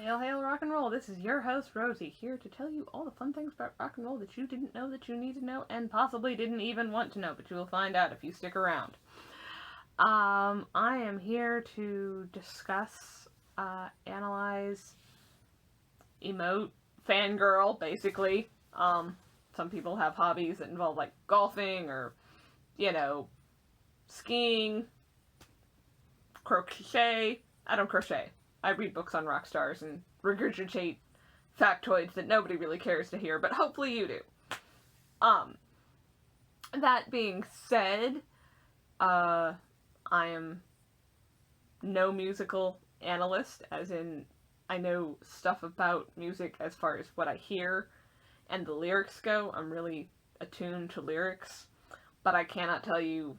Hail, hail, rock and roll. This is your host, Rosie, here to tell you all the fun things about rock and roll that you didn't know that you need to know and possibly didn't even want to know, but you will find out if you stick around. I am here to discuss, analyze, emote, fangirl, basically. Some people have hobbies that involve, like, golfing or, skiing, crochet. I don't crochet. I read books on rock stars and regurgitate factoids that nobody really cares to hear, but hopefully you do. That being said, I am no musical analyst, as in I know stuff about music as far as what I hear and the lyrics go. I'm really attuned to lyrics, but I cannot tell you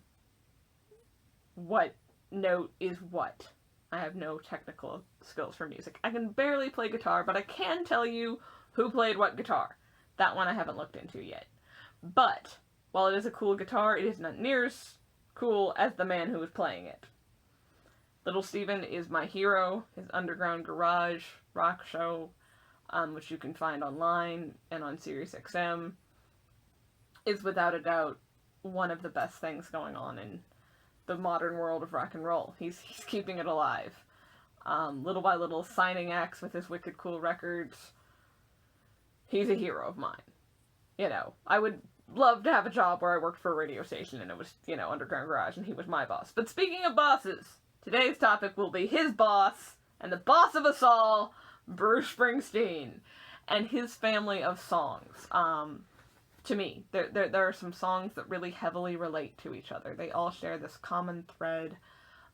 what note is what. I have no technical skills for music. I can barely play guitar, but I can tell you who played what guitar. That one I haven't looked into yet. But, while it is a cool guitar, it is not near as cool as the man who was playing it. Little Steven is my hero. His underground garage rock show, which you can find online and on SiriusXM, is without a doubt one of the best things going on in the modern world of rock and roll. He's keeping it alive. Little by little, signing acts with his wicked cool records. He's a hero of mine. I would love to have a job where I worked for a radio station and it was, underground garage and he was my boss. But speaking of bosses, today's topic will be his boss and the boss of us all, Bruce Springsteen, and his family of songs. To me, there are some songs that really heavily relate to each other. They all share this common thread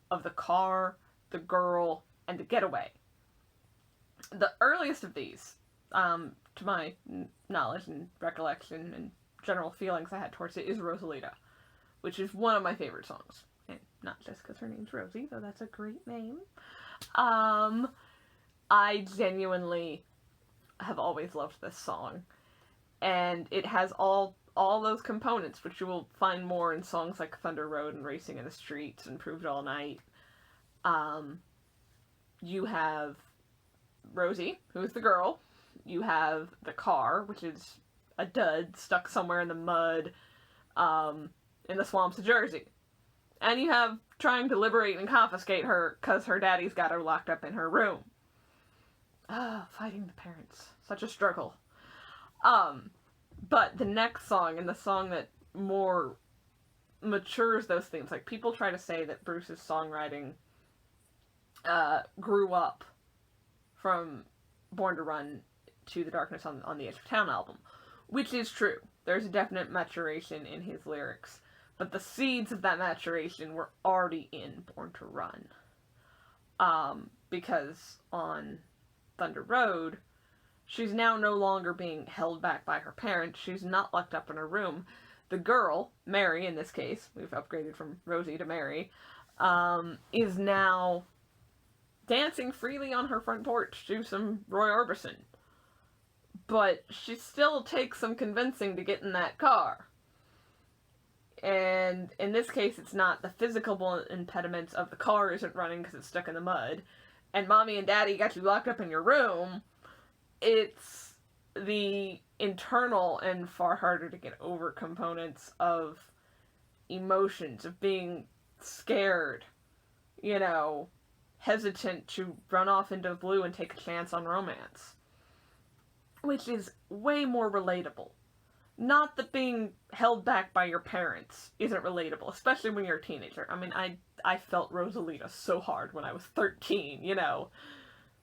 of the car, the girl, and the getaway. The earliest of these, to my knowledge and recollection and general feelings I had towards it, is Rosalita, which is one of my favorite songs. And not just because her name's Rosie, though that's a great name. I genuinely have always loved this song. And it has all those components, which you will find more in songs like Thunder Road and Racing in the Streets and Proved All Night. You have Rosie, who is the girl. You have the car, which is a dud stuck somewhere in the mud in the swamps of Jersey. And you have trying to liberate and confiscate her because her daddy's got her locked up in her room. Fighting the parents. Such a struggle. But the next song, and the song that more matures those themes, like, people try to say that Bruce's songwriting grew up from Born to Run to The Darkness on the Edge of Town album, which is true. There's a definite maturation in his lyrics, but the seeds of that maturation were already in Born to Run. Because on Thunder Road, she's now no longer being held back by her parents. She's not locked up in her room. The girl, Mary in this case, we've upgraded from Rosie to Mary, is now dancing freely on her front porch to some Roy Orbison. But she still takes some convincing to get in that car. And in this case, it's not the physical impediments of the car isn't running because it's stuck in the mud, and mommy and daddy got you locked up in your room. It's the internal and far harder to get over components of emotions, of being scared, hesitant to run off into the blue and take a chance on romance. Which is way more relatable. Not that being held back by your parents isn't relatable, especially when you're a teenager. I mean, I felt Rosalita so hard when I was 13,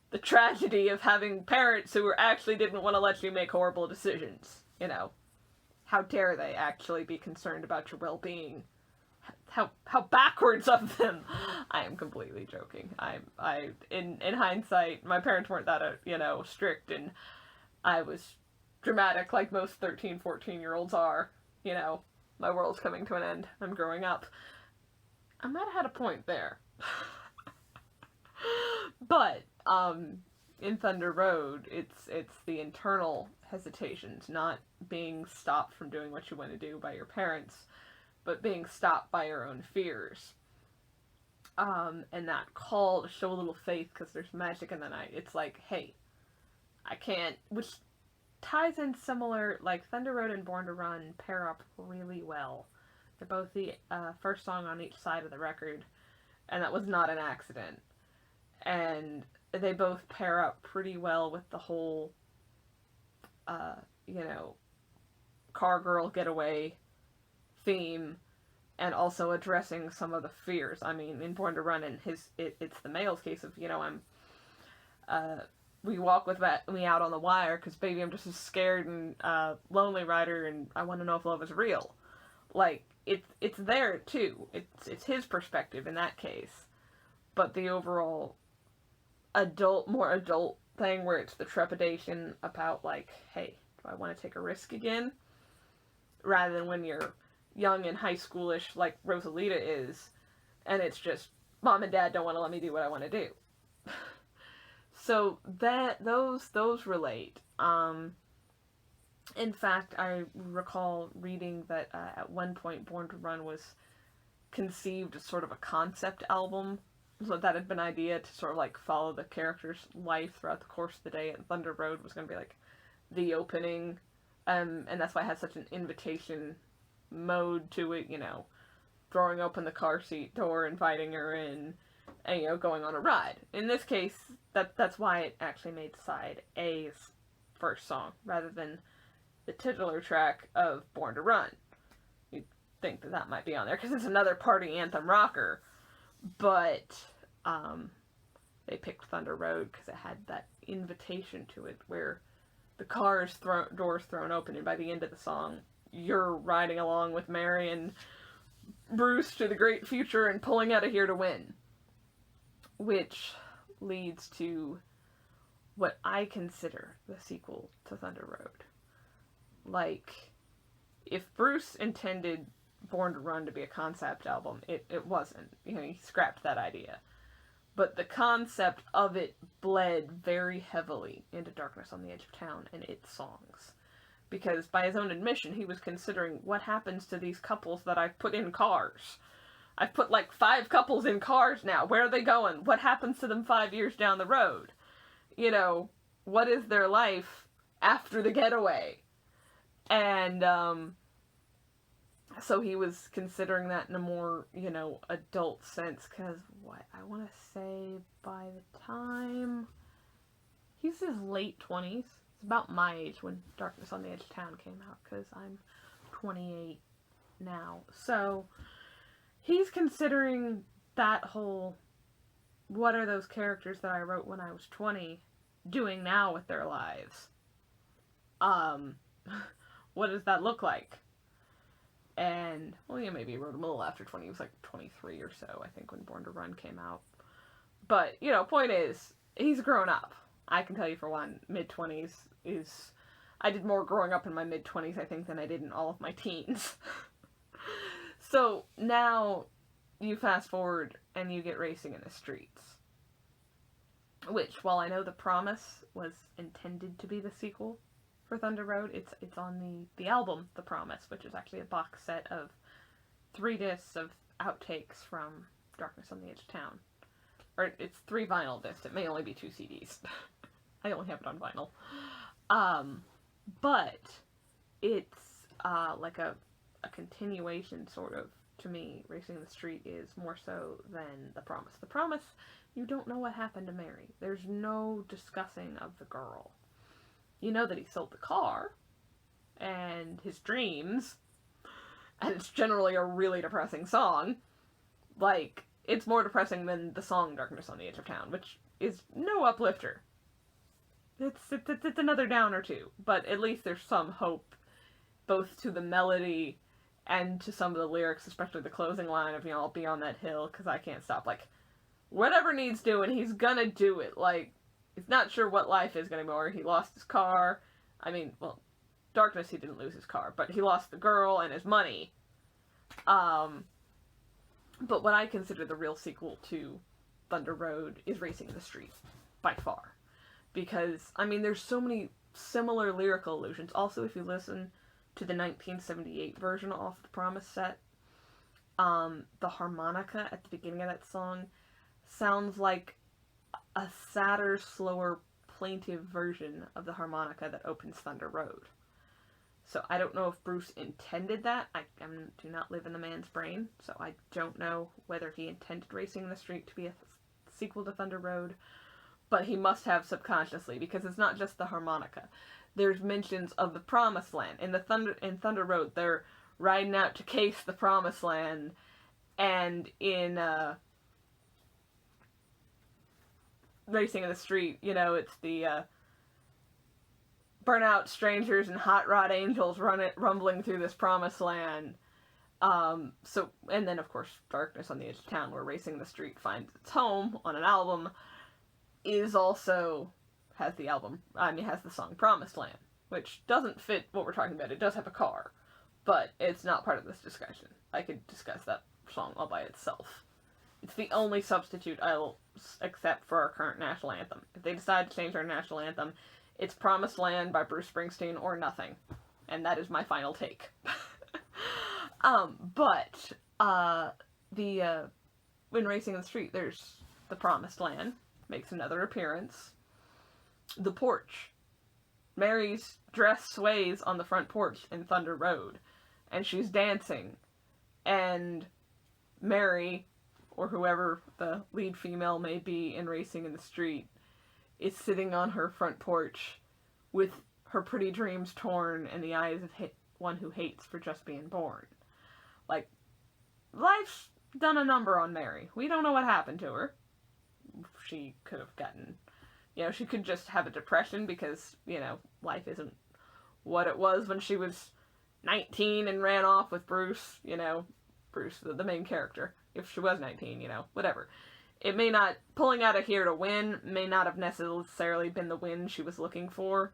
The tragedy of having parents who actually didn't want to let you make horrible decisions, How dare they actually be concerned about your well-being? How backwards of them! I am completely joking. In hindsight, my parents weren't that, strict, and I was dramatic like most 13, 14-year-olds are. My world's coming to an end. I'm growing up. I might have had a point there. But, in Thunder Road, it's the internal hesitations, not being stopped from doing what you want to do by your parents, but being stopped by your own fears. And that call to show a little faith because there's magic in the night. It's like, hey, I can't, which ties in similar, like Thunder Road and Born to Run pair up really well. They're both the first song on each side of the record, and that was not an accident. And they both pair up pretty well with the whole, uh, you know, car girl getaway theme, and also addressing some of the fears. I mean, in Born to Run, and it's the male's case of, uh, we walk with me out on the wire because baby, I'm just a scared and lonely rider, and I want to know if love is real. Like it's there too. It's his perspective in that case, but the overall more adult thing where it's the trepidation about like, hey, do I want to take a risk again? Rather than when you're young and high schoolish like Rosalita is, and it's just mom and dad don't want to let me do what I want to do. So those relate. In fact, I recall reading that at one point Born to Run was conceived as sort of a concept album. So that had been an idea to sort of like follow the character's life throughout the course of the day, and Thunder Road was going to be like the opening. And that's why it has such an invitation mode to it, throwing open the car seat door, inviting her in, and, going on a ride. In this case, that's why it actually made side A's first song, rather than the titular track of Born to Run. You'd think that might be on there, because it's another party anthem rocker, but they picked Thunder Road because it had that invitation to it, where the car's doors thrown open, and by the end of the song, you're riding along with Mary and Bruce to the great future and pulling out of here to win. Which leads to what I consider the sequel to Thunder Road. Like, if Bruce intended Born to Run to be a concept album, it wasn't. He scrapped that idea. But the concept of it bled very heavily into Darkness on the Edge of Town and its songs. Because by his own admission, he was considering what happens to these couples that I've put in cars. I've put like 5 couples in cars now. Where are they going? What happens to them 5 years down the road? What is their life after the getaway? And so he was considering that in a more, adult sense, because I want to say by the time he's his late 20s, it's about my age when Darkness on the Edge of Town came out, because I'm 28 now. So he's considering that whole, what are those characters that I wrote when I was 20 doing now with their lives? What does that look like? And, maybe he wrote them a little after 20. He was like 23 or so, I think, when Born to Run came out. But, point is, he's grown up. I can tell you for one, mid-20s is... I did more growing up in my mid-20s, I think, than I did in all of my teens. So, now, you fast forward, and you get Racing in the Streets. Which, while I know The Promise was intended to be the sequel for Thunder Road, it's on the album The Promise, which is actually a box set of 3 discs of outtakes from Darkness on the Edge of Town. Or it's 3 vinyl discs. It may only be 2 CDs. I only have it on vinyl. But it's like a continuation, sort of, to me. Racing in the Street is more so than The Promise. The Promise, you don't know what happened to Mary. There's no discussing of the girl. You know that he sold the car, and his dreams, and it's generally a really depressing song. Like, it's more depressing than the song Darkness on the Edge of Town, which is no uplifter. It's another downer too, but at least there's some hope, both to the melody and to some of the lyrics, especially the closing line of, I'll be on that hill, because I can't stop. Like, whatever needs doing, he's gonna do it. Like, he's not sure what life is going to be, or he lost his car. I mean, well, Darkness, he didn't lose his car, but he lost the girl and his money. But what I consider the real sequel to Thunder Road is Racing in the Street, by far. Because, there's so many similar lyrical allusions. Also, if you listen to the 1978 version off the Promise set, The harmonica at the beginning of that song sounds like a sadder, slower, plaintive version of the harmonica that opens Thunder Road. So I don't know if Bruce intended that. I do not live in the man's brain, so I don't know whether he intended Racing in the Street to be a sequel to Thunder Road, but he must have subconsciously, because it's not just the harmonica. There's mentions of the Promised Land. In Thunder Road, they're riding out to case the Promised Land, and in Racing in the Street, it's the burnout strangers and hot rod angels rumbling through this Promised Land. And then of course Darkness on the Edge of Town, where Racing in the Street finds its home on an album, has the song Promised Land, which doesn't fit what we're talking about. It does have a car, but it's not part of this discussion. I could discuss that song all by itself. It's the only substitute I'll accept for our current national anthem. If they decide to change our national anthem, it's Promised Land by Bruce Springsteen or nothing. And that is my final take. When Racing in the Street, there's the Promised Land, makes another appearance. The porch. Mary's dress sways on the front porch in Thunder Road, and she's dancing. And Mary, or whoever the lead female may be in Racing in the Street, is sitting on her front porch with her pretty dreams torn and the eyes of one who hates for just being born. Like, life's done a number on Mary. We don't know what happened to her. She could have gotten, she could just have a depression because, life isn't what it was when she was 19 and ran off with Bruce, Bruce, the main character. If she was 19, whatever. It may not, pulling out of here to win may not have necessarily been the win she was looking for.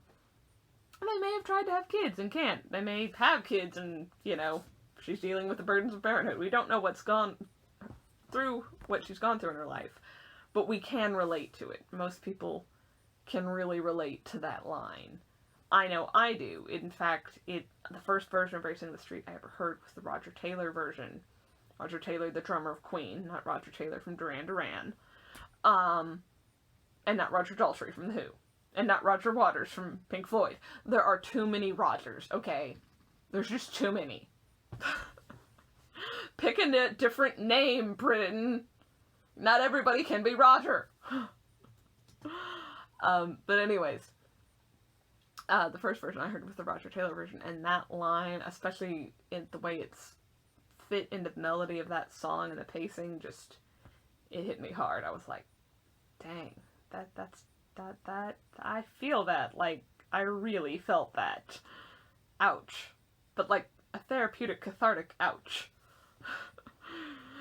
They may have tried to have kids and can't. They may have kids and, she's dealing with the burdens of parenthood. We don't know what she's gone through in her life. But we can relate to it. Most people can really relate to that line. I know I do. In fact, the first version of Racing in the Street I ever heard was the Roger Taylor version. Roger Taylor, the drummer of Queen, not Roger Taylor from Duran Duran. And not Roger Daltrey from The Who. And not Roger Waters from Pink Floyd. There are too many Rogers, okay? There's just too many. Pick a different name, Britain. Not everybody can be Roger. But anyways, the first version I heard was the Roger Taylor version, and that line, especially in the way it's fit into the melody of that song and the pacing, it hit me hard. I was like, dang, that I feel that, like, I really felt that. Ouch. But like a therapeutic, cathartic ouch.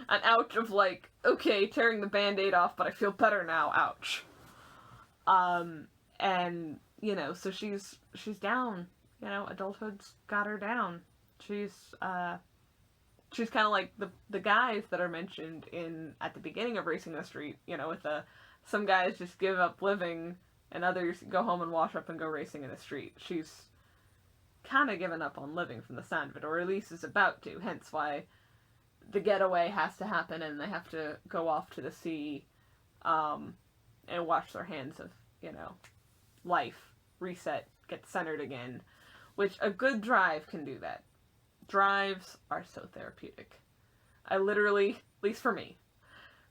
An ouch of like, okay, tearing the Band-Aid off, but I feel better now, ouch. And, so she's down, adulthood's got her down. She's kind of like the guys that are mentioned at the beginning of Racing the Street, with some guys just give up living and others go home and wash up and go racing in the street. She's kind of given up on living from the sound of it, or at least is about to, hence why the getaway has to happen and they have to go off to the sea and wash their hands of, life, reset, get centered again, which a good drive can do that. Drives are so therapeutic. I literally, at least for me,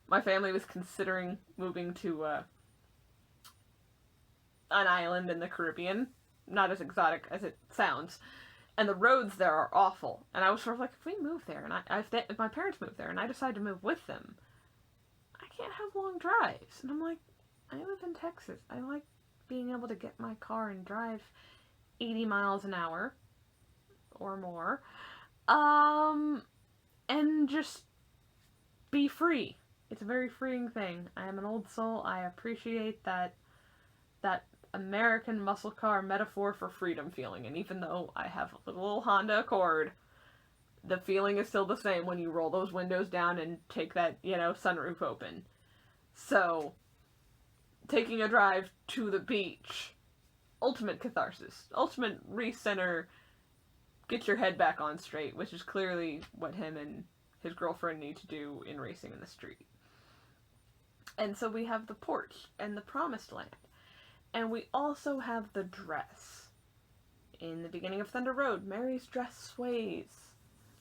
my family was considering moving to an island in the Caribbean, not as exotic as it sounds, and the roads there are awful. And I was sort of like, if we move there, and if my parents move there, and I decide to move with them, I can't have long drives. And I'm like, I live in Texas. I like being able to get my car and drive 80 miles an hour or more, and just be free. It's a very freeing thing. I am an old soul. I appreciate that American muscle car metaphor for freedom feeling. And even though I have a little Honda Accord, the feeling is still the same when you roll those windows down and take that, sunroof open. So, taking a drive to the beach, ultimate catharsis, ultimate recenter, get your head back on straight, which is clearly what him and his girlfriend need to do in Racing in the Street. And so we have the porch and the promised land. And we also have the dress. In the beginning of Thunder Road, Mary's dress sways.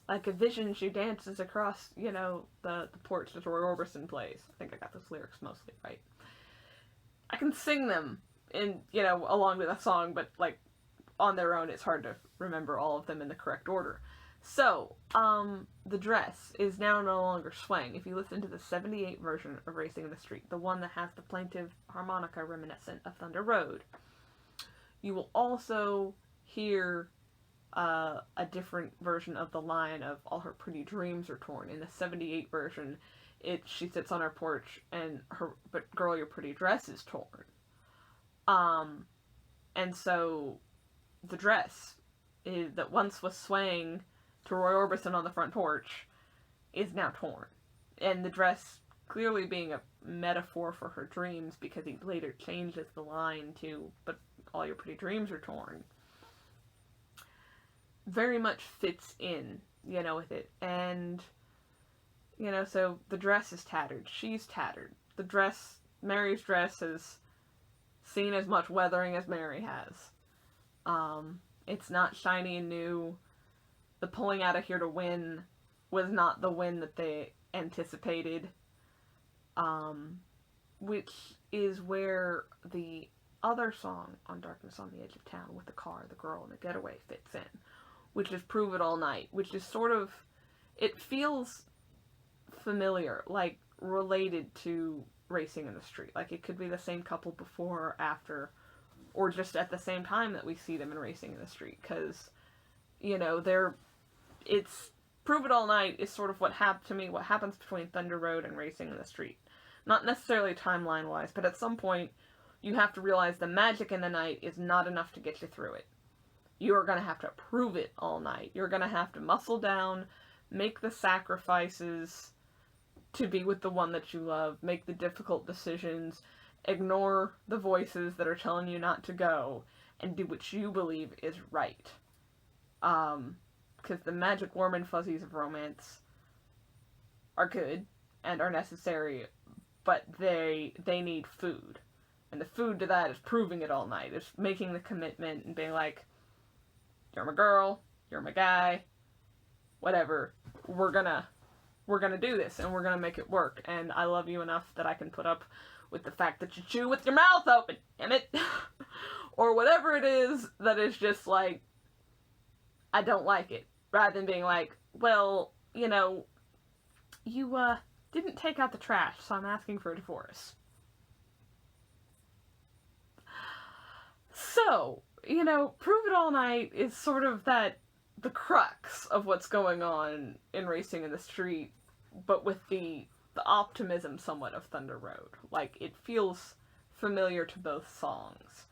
Like a vision, she dances across, the porch that Roy Orbison plays. I think I got those lyrics mostly right. I can sing them along with a song, but, on their own, it's hard to remember all of them in the correct order. So, the dress is now no longer swaying. If you listen to the 78 version of Racing in the Street, the one that has the plaintive harmonica reminiscent of Thunder Road, you will also hear a different version of the line of all her pretty dreams are torn. In the 78 version, she sits on her porch and but girl, your pretty dress is torn. And so the dress that once was swaying to Roy Orbison on the front porch is now torn. And the dress clearly being a metaphor for her dreams, because he later changes the line to, but all your pretty dreams are torn, very much fits in, with it. And, so the dress is tattered. She's tattered. Mary's dress is seen as much weathering as Mary has. It's not shiny and new. The pulling out of here to win was not the win that they anticipated. Which is where the other song on Darkness on the Edge of Town with the car, the girl, and the getaway fits in. Which is Prove It All Night, which is sort of, it feels familiar, like related to Racing in the Street. Like it could be the same couple before or after, or just at the same time that we see them in Racing in the Street, because, it's, Prove It All Night is sort of what happens between Thunder Road and Racing in the Street. Not necessarily timeline-wise, but at some point, you have to realize the magic in the night is not enough to get you through it. You are going to have to prove it all night. You're going to have to muscle down, make the sacrifices to be with the one that you love, make the difficult decisions, ignore the voices that are telling you not to go, and do what you believe is right. Because the magic warm and fuzzies of romance are good and are necessary, but they need food. And the food to that is proving it all night. It's making the commitment and being like, you're my girl, you're my guy, whatever, we're gonna do this, and we're gonna make it work, and I love you enough that I can put up with the fact that you chew with your mouth open, damn it, or whatever it is that is just like, I don't like it, rather than being like, well, you didn't take out the trash, so I'm asking for a divorce. So, Prove It All Night is sort of the crux of what's going on in Racing in the Street, but with the optimism somewhat of Thunder Road. Like, it feels familiar to both songs.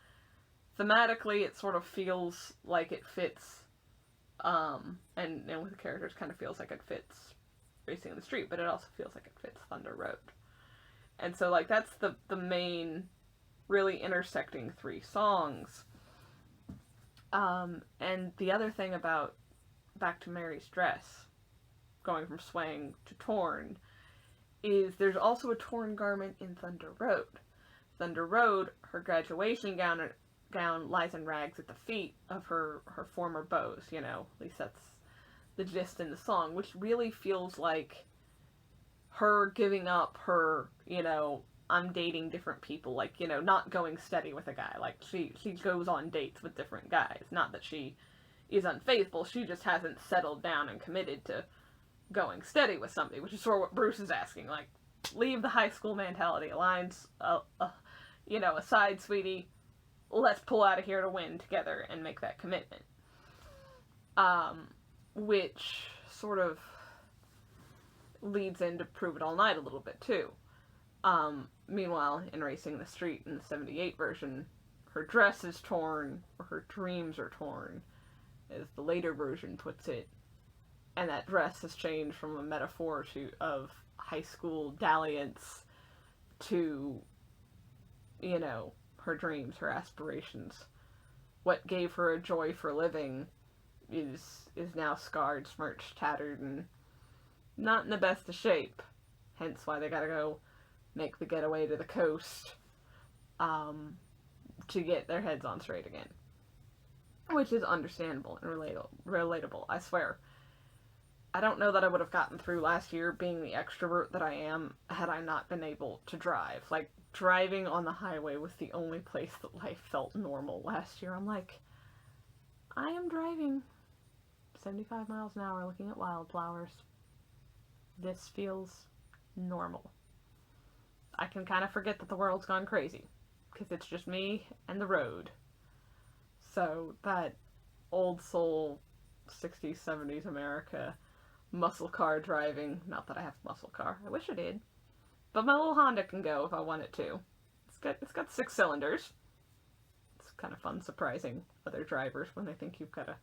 Thematically, it sort of feels like it fits, and with the characters, kind of feels like it fits Racing in the Street, but it also feels like it fits Thunder Road. And so, that's the main, really intersecting three songs. And the other thing about back to Mary's dress, going from swaying to torn, is there's also a torn garment in Thunder Road. Thunder Road, her graduation gown lies in rags at the feet of her former beaux, at least that's the gist in the song, which really feels like her giving up her, I'm dating different people, not going steady with a guy. She goes on dates with different guys. Not that she is unfaithful, she just hasn't settled down and committed to going steady with somebody, which is sort of what Bruce is asking. Leave the high school mentality. Lines, aside, sweetie. Let's pull out of here to win together and make that commitment. Which sort of leads into Prove It All Night a little bit, too. Meanwhile, in Racing the Street in the 78 version, her dress is torn, or her dreams are torn, as the later version puts it, and that dress has changed from a metaphor of high school dalliance to, her dreams, her aspirations. What gave her a joy for living is now scarred, smirched, tattered, and not in the best of shape. Hence why they gotta go make the getaway to the coast to get their heads on straight again. Which is understandable and relatable, I swear. I don't know that I would have gotten through last year being the extrovert that I am had I not been able to drive. Like, driving on the highway was the only place that life felt normal last year. I'm like, I am driving 75 miles an hour looking at wildflowers. This feels normal. I can kind of forget that the world's gone crazy because it's just me and the road. So that old soul 60s, 70s America muscle car driving, not that I have a muscle car, I wish I did, but my little Honda can go if I want it to. It's got 6 cylinders. It's kind of fun surprising other drivers when they think you've got a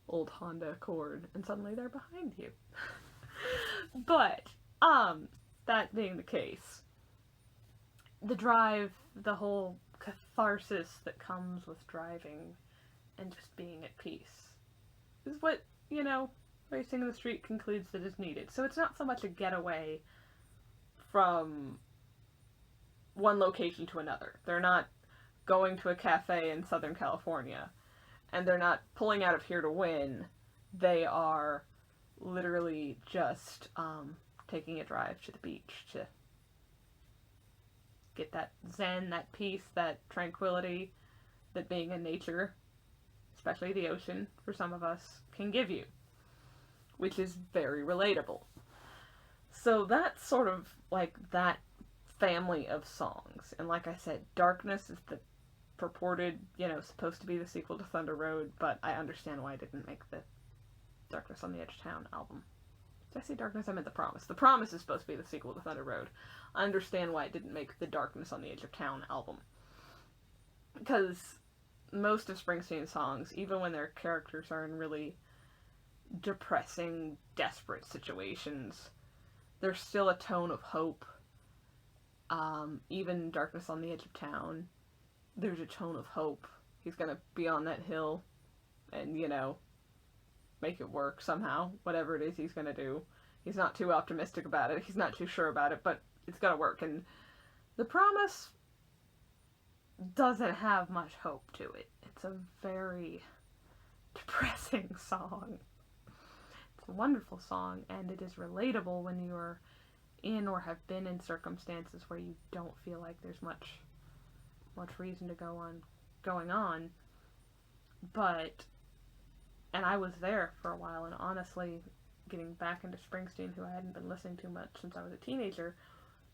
old Honda Accord and suddenly they're behind you. But that being the case, the drive, the whole catharsis that comes with driving and just being at peace is what, racing in the street concludes that is needed. So it's not so much a getaway from one location to another. They're not going to a cafe in Southern California, and they're not pulling out of here to win. They are literally just taking a drive to the beach to get that zen, that peace, that tranquility that being in nature, especially the ocean, for some of us, can give you, which is very relatable. So that's sort of like that family of songs. And like I said, Darkness is the purported, supposed to be the sequel to Thunder Road, but I understand why I didn't make the Darkness on the Edge of Town album. Did I say Darkness? I meant The Promise. The Promise is supposed to be the sequel to Thunder Road. I understand why I didn't make the Darkness on the Edge of Town album. Because most of Springsteen's songs, even when their characters are in really depressing, desperate situations, there's still a tone of hope. Even Darkness on the Edge of Town, there's a tone of hope. He's gonna be on that hill and, make it work somehow, whatever it is he's gonna do. He's not too optimistic about it, he's not too sure about it, but it's gonna work. And The Promise doesn't have much hope to it. It's a very depressing song. It's a wonderful song, and it is relatable when you're in or have been in circumstances where you don't feel like there's much reason to going on. But, and I was there for a while, and honestly, getting back into Springsteen, who I hadn't been listening to much since I was a teenager,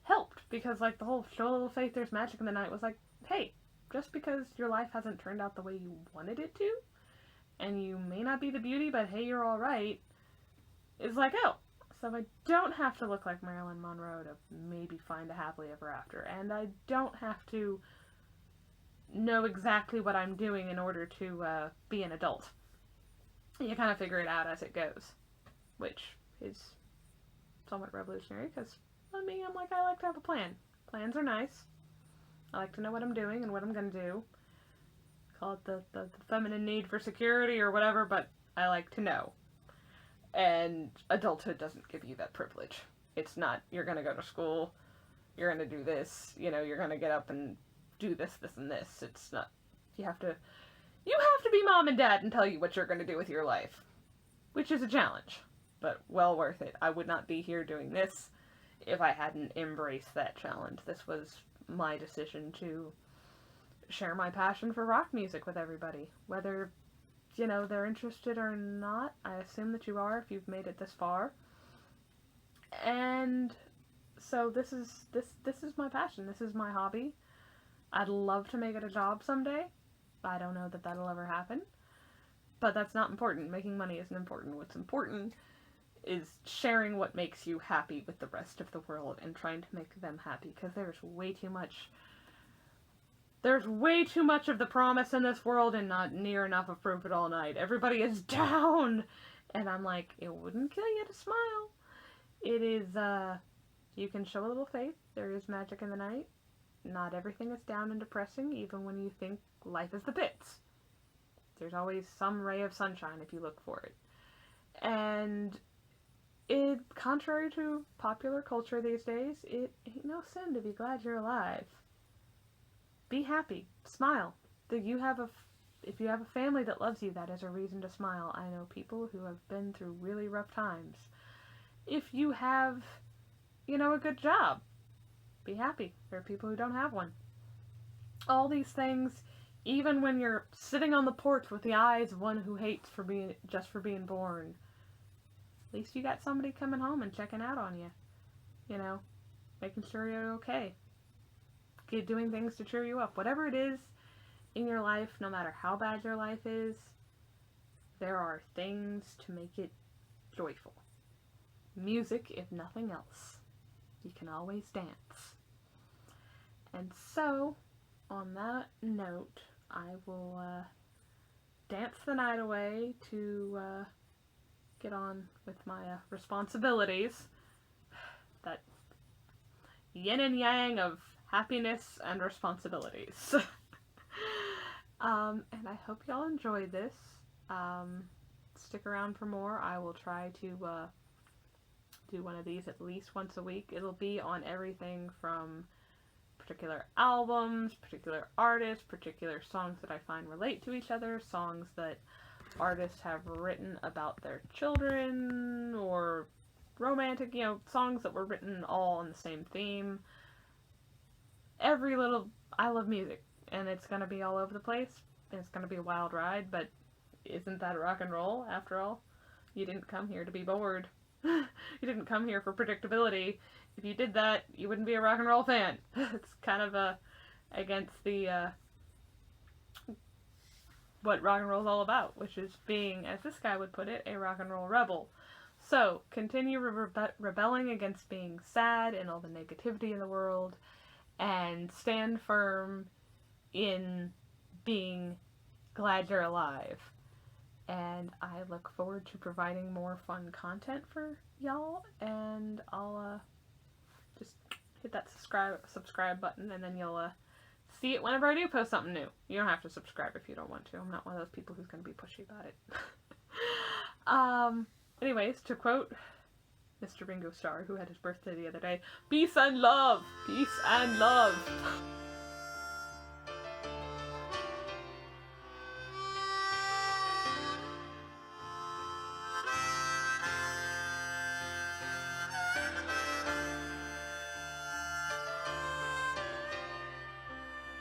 helped, because the whole Show a Little Faith, There's Magic in the Night was like, hey, just because your life hasn't turned out the way you wanted it to, and you may not be the beauty, but hey, you're alright, is like, oh, so I don't have to look like Marilyn Monroe to maybe find a happily ever after, and I don't have to know exactly what I'm doing in order to be an adult. You kind of figure it out as it goes, which is somewhat revolutionary, because I'm like, I like to have a plan. Plans are nice. I like to know what I'm doing and what I'm going to do. Call it the feminine need for security or whatever, but I like to know. And adulthood doesn't give you that privilege. It's not, you're going to go to school, you're going to do this, you're going to get up and do this, this, and this. It's not, you have to be mom and dad and tell you what you're going to do with your life, which is a challenge, but well worth it. I would not be here doing this if I hadn't embraced that challenge. This was my decision to share my passion for rock music with everybody, whether, they're interested or not. I assume that you are if you've made it this far. And so this is my passion. This is my hobby. I'd love to make it a job someday. I don't know that that'll ever happen. But that's not important. Making money isn't important. What's important is sharing what makes you happy with the rest of the world and trying to make them happy, because there's way too much of The Promise in this world and not near enough of Proof It All Night. Everybody is down! And I'm like, it wouldn't kill you to smile. It is, you can show a little faith. There is magic in the night. Not everything is down and depressing, even when you think life is the pits. There's always some ray of sunshine if you look for it. And it, contrary to popular culture these days, it ain't no sin to be glad you're alive. Be happy. Smile. If you have a family that loves you, that is a reason to smile. I know people who have been through really rough times. If you have, a good job, be happy. There are people who don't have one. All these things, even when you're sitting on the porch with the eyes of one who hates for being born, at least you got somebody coming home and checking out on you. Making sure you're okay. Doing things to cheer you up. Whatever it is in your life, no matter how bad your life is, there are things to make it joyful. Music, if nothing else. You can always dance. And so, on that note, I will dance the night away to get on with my responsibilities. That yin and yang of happiness and responsibilities. And I hope y'all enjoyed this. Stick around for more. I will try to do one of these at least once a week. It'll be on everything from particular albums, particular artists, particular songs that I find relate to each other, songs that artists have written about their children, or romantic, songs that were written all on the same theme. I love music, and it's going to be all over the place, and it's going to be a wild ride, but isn't that rock and roll, after all? You didn't come here to be bored. You didn't come here for predictability. If you did that, you wouldn't be a rock and roll fan. It's kind of against the what rock and roll is all about, which is being, as this guy would put it, a rock and roll rebel. So, continue rebelling against being sad and all the negativity in the world, and stand firm in being glad you're alive. And I look forward to providing more fun content for y'all, and I'll just hit that subscribe button, and then you'll see it whenever I do post something new. You don't have to subscribe if you don't want to. I'm not one of those people who's going to be pushy about it. Anyways, to quote Mr. Ringo Starr, who had his birthday the other day, peace and love! Peace and love!